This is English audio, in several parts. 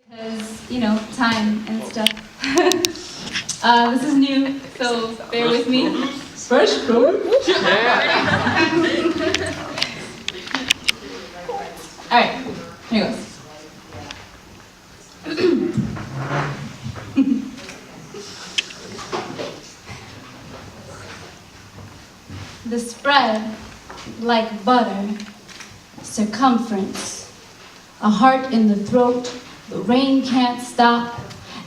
Because, you know, time and stuff. This is new, so bear with me. Fresh food? Alright, here goes. The spread, like butter, circumference, a heart in the throat, the rain can't stop.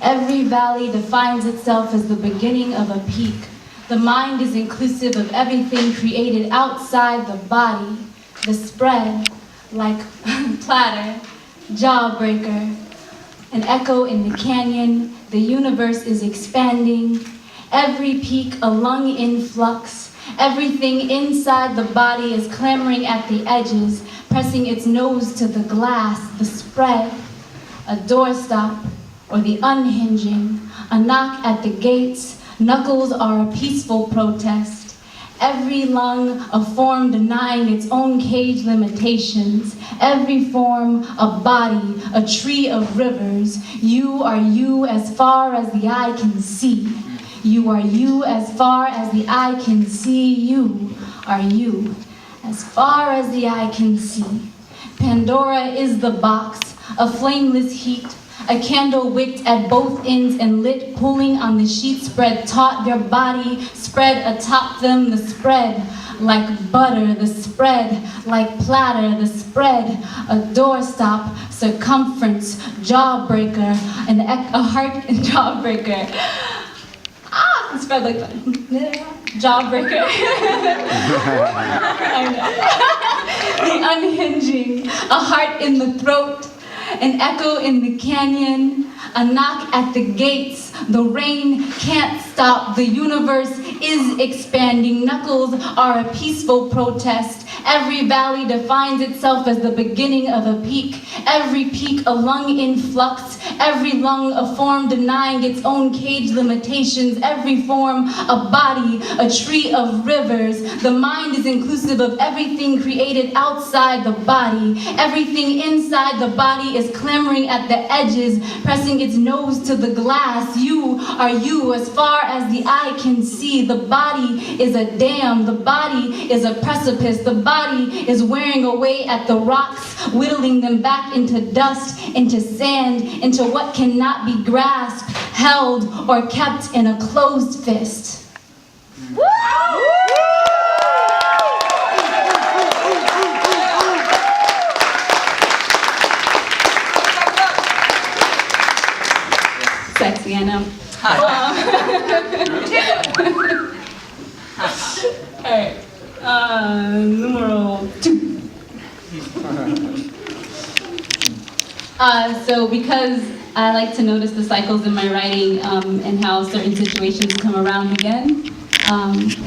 Every valley defines itself as the beginning of a peak. The mind is inclusive of everything created outside the body. The spread, like platter, jawbreaker, an echo in the canyon. The universe is expanding. Every peak, a lung in flux. Everything inside the body is clamoring at the edges, pressing its nose to the glass. The spread, a doorstop, or the unhinging, a knock at the gates. Knuckles are a peaceful protest. Every lung, a form denying its own cage limitations. Every form, a body, a tree of rivers. You are you as far as the eye can see. You are you as far as the eye can see. You are you as far as the eye can see. Pandora is the box, a flameless heat, a candle wicked at both ends and lit, pulling on the sheet spread taut. Your body spread atop them. The spread like butter, the spread like platter, the spread a doorstop, circumference, jawbreaker, a heart and jawbreaker. Ah, the spread like jawbreaker. The unhinging, a heart in the throat, an echo in the canyon, a knock at the gates. The rain can't stop. The universe is expanding. Knuckles are a peaceful protest. Every valley defines itself as the beginning of a peak. Every peak a lung in flux. Every lung a form denying its own cage limitations. Every form a body, a tree of rivers. The mind is inclusive of everything created outside the body. Everything inside the body is clamoring at the edges, pressing its nose to the glass. You are you as far as the eye can see. The body is a dam. The body is a precipice. The body is wearing away at the rocks, whittling them back into dust, into sand, into what cannot be grasped, held, or kept in a closed fist. Woo! Sexy, I know. Alright, numero 2. So because I like to notice the cycles in my writing and how certain situations come around again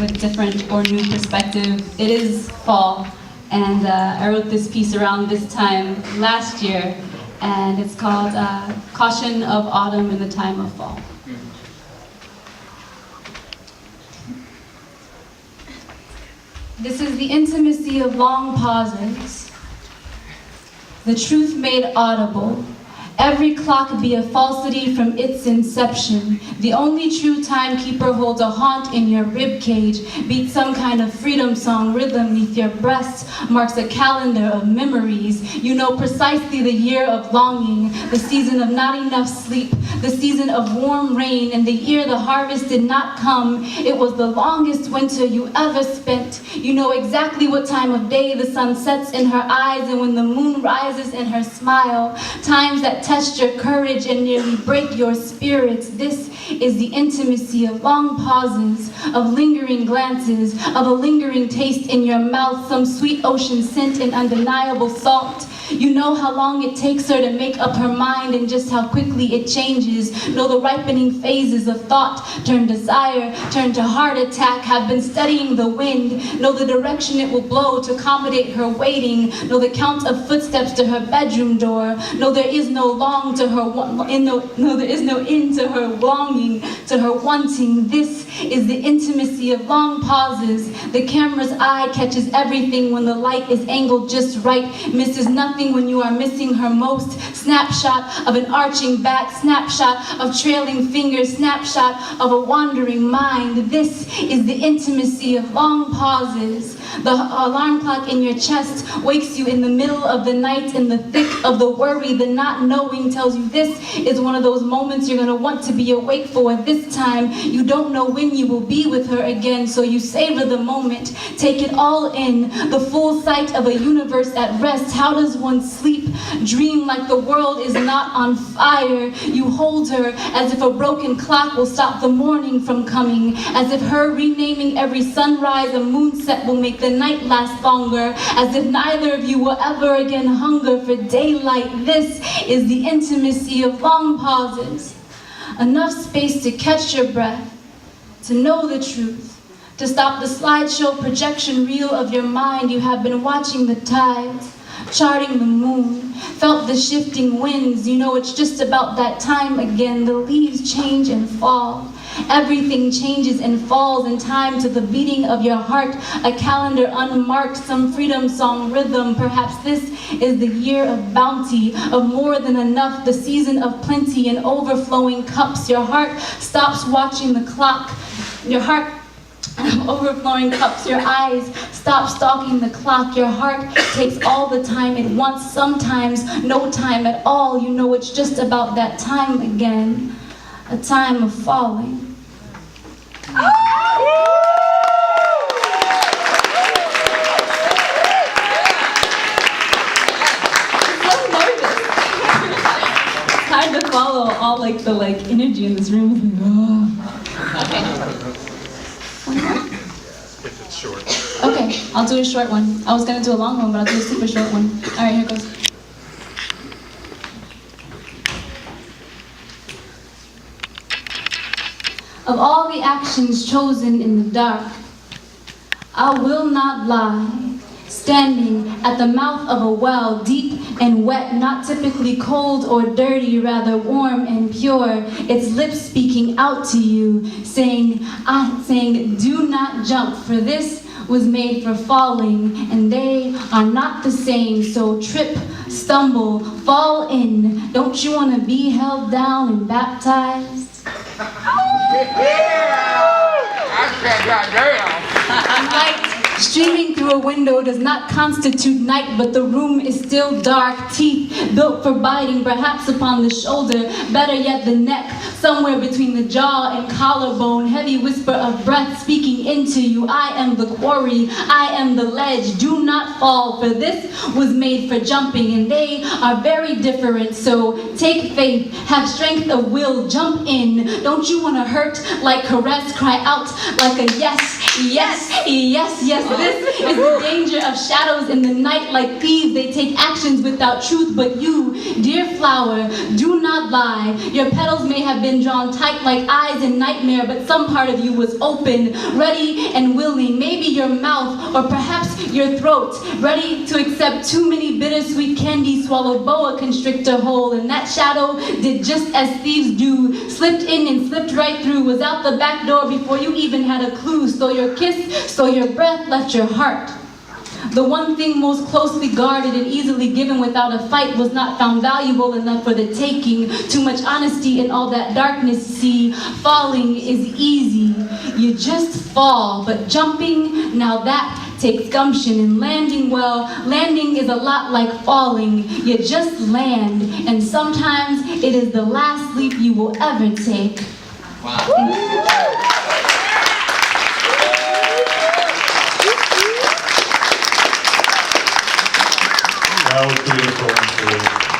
with different or new perspective, it is fall, and I wrote this piece around this time last year, and it's called Caution of Autumn in the Time of Fall. This is the intimacy of long pauses, the truth made audible. Every clock be a falsity from its inception. The only true timekeeper holds a haunt in your ribcage, beats some kind of freedom song rhythm neath your breast, marks a calendar of memories. You know precisely the year of longing, the season of not enough sleep, the season of warm rain, and the year the harvest did not come. It was the longest winter you ever spent. You know exactly what time of day the sun sets in her eyes and when the moon rises in her smile. Times that test your courage and nearly break your spirits. This is the intimacy of long pauses, of lingering glances, of a lingering taste in your mouth, some sweet ocean scent and undeniable salt. You know how long it takes her to make up her mind and just how quickly it changes. Know the ripening phases of thought, turn desire, turn to heart attack. Have been studying the wind. Know the direction it will blow to accommodate her waiting. Know the count of footsteps to her bedroom door. Know there is no long to her, there is no end to her longing, to her wanting. This is the intimacy of long pauses. The camera's eye catches everything when the light is angled just right, misses nothing when you are missing her most. Snapshot of an arching back, snapshot of trailing fingers, snapshot of a wandering mind. This is the intimacy of long pauses. The alarm clock in your chest wakes you in the middle of the night, in the thick of the worry. The not knowing tells you this is one of those moments you're gonna want to be awake for. This time, you don't know when you will be with her again, so you savor the moment, take it all in, the full sight of a universe at rest. How does one sleep? Dream like the world is not on fire. You hold her as if a broken clock will stop the morning from coming, as if her renaming every sunrise a moonset will make the night last longer, as if neither of you will ever again hunger for daylight. This is the intimacy of long pauses. Enough space to catch your breath, to know the truth, to stop the slideshow projection reel of your mind. You have been watching the tides, charting the moon, felt the shifting winds. You know it's just about that time again. The leaves change and fall. Everything changes and falls in time to the beating of your heart. A calendar unmarked, some freedom song rhythm. Perhaps this is the year of bounty, of more than enough, the season of plenty and overflowing cups. Your heart stops watching the clock. Your heart overflowing cups, your eyes stop stalking the clock. Your heart takes all the time it wants, sometimes no time at all. You know it's just about that time again, a time of falling. I'm so nervous. It's hard to follow all the energy in this room. Okay. If it's short. Okay, I'll do a short one. I was gonna do a long one, but I'll do a super short one. All right, here goes. Of all the actions chosen in the dark, I will not lie. Standing at the mouth of a well, deep and wet, not typically cold or dirty, rather warm and pure. Its lips speaking out to you, saying, do not jump, for this was made for falling, and they are not the same. So trip, stumble, fall in. Don't you want to be held down and baptized? Light streaming through a window does not constitute night, but the room is still dark. Teeth built for biting, perhaps upon the shoulder, better yet the neck, somewhere between the jaw and collarbone. Heavy whisper of breath speaking into you. I am the quarry, I am the ledge. Do not fall, for this was made for jumping, and they are very different. So take faith, have strength of will, jump in. Don't you want to hurt like caress, cry out like a yes, yes, yes, yes. This is the danger of shadows in the night. Like thieves, they take actions without truth. But you, dear flower, do not lie. Your petals may have been drawn tight like eyes in nightmare, but some part of you was open, ready and willing. Maybe your mouth, or perhaps your throat, ready to accept too many bittersweet candies, swallow boa constrictor whole. And that shadow did just as thieves do, slipped in and slipped right through, was out the back door before you even had a clue. Stole your kiss, stole your breath, left your heart. The one thing most closely guarded and easily given without a fight was not found valuable enough for the taking. Too much honesty in all that darkness. See, falling is easy. You just fall, but jumping, now that takes gumption. And landing, well, landing is a lot like falling. You just land, and sometimes it is the last leap you will ever take. Wow. That was beautiful.